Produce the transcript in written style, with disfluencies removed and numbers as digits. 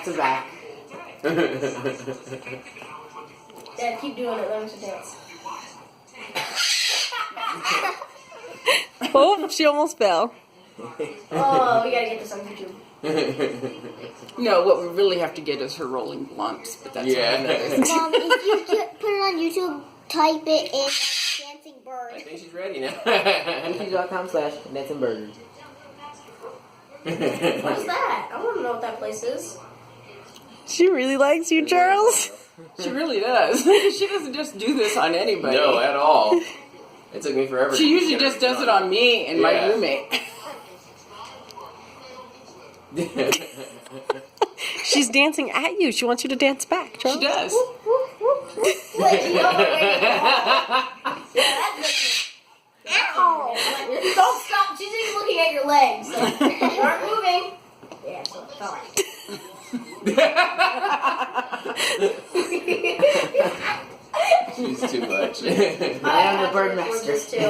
to back. Dad, keep doing it. Let me dance. Oh, she almost fell. Oh, we gotta get this on YouTube. No, what we really have to get is her rolling blunts, but that's another thing. Mom, if you put it on YouTube, type it in Dancing I Bird. think she's ready now. YouTube.com/dancingburgers. What's that? I want to know what that place is. She really likes you, Charles. She really does. She doesn't just do this on anybody. No, at all. It took me forever. She to usually get her just does it done. on me and my Yeah. roommate. She's dancing at you. She wants you to dance back, Charles. She does. Wait, you know what? Ow! Don't stop. She's even looking at your legs. So you aren't moving. Yeah, so it's fine. She's too much. I am the bird master. Too.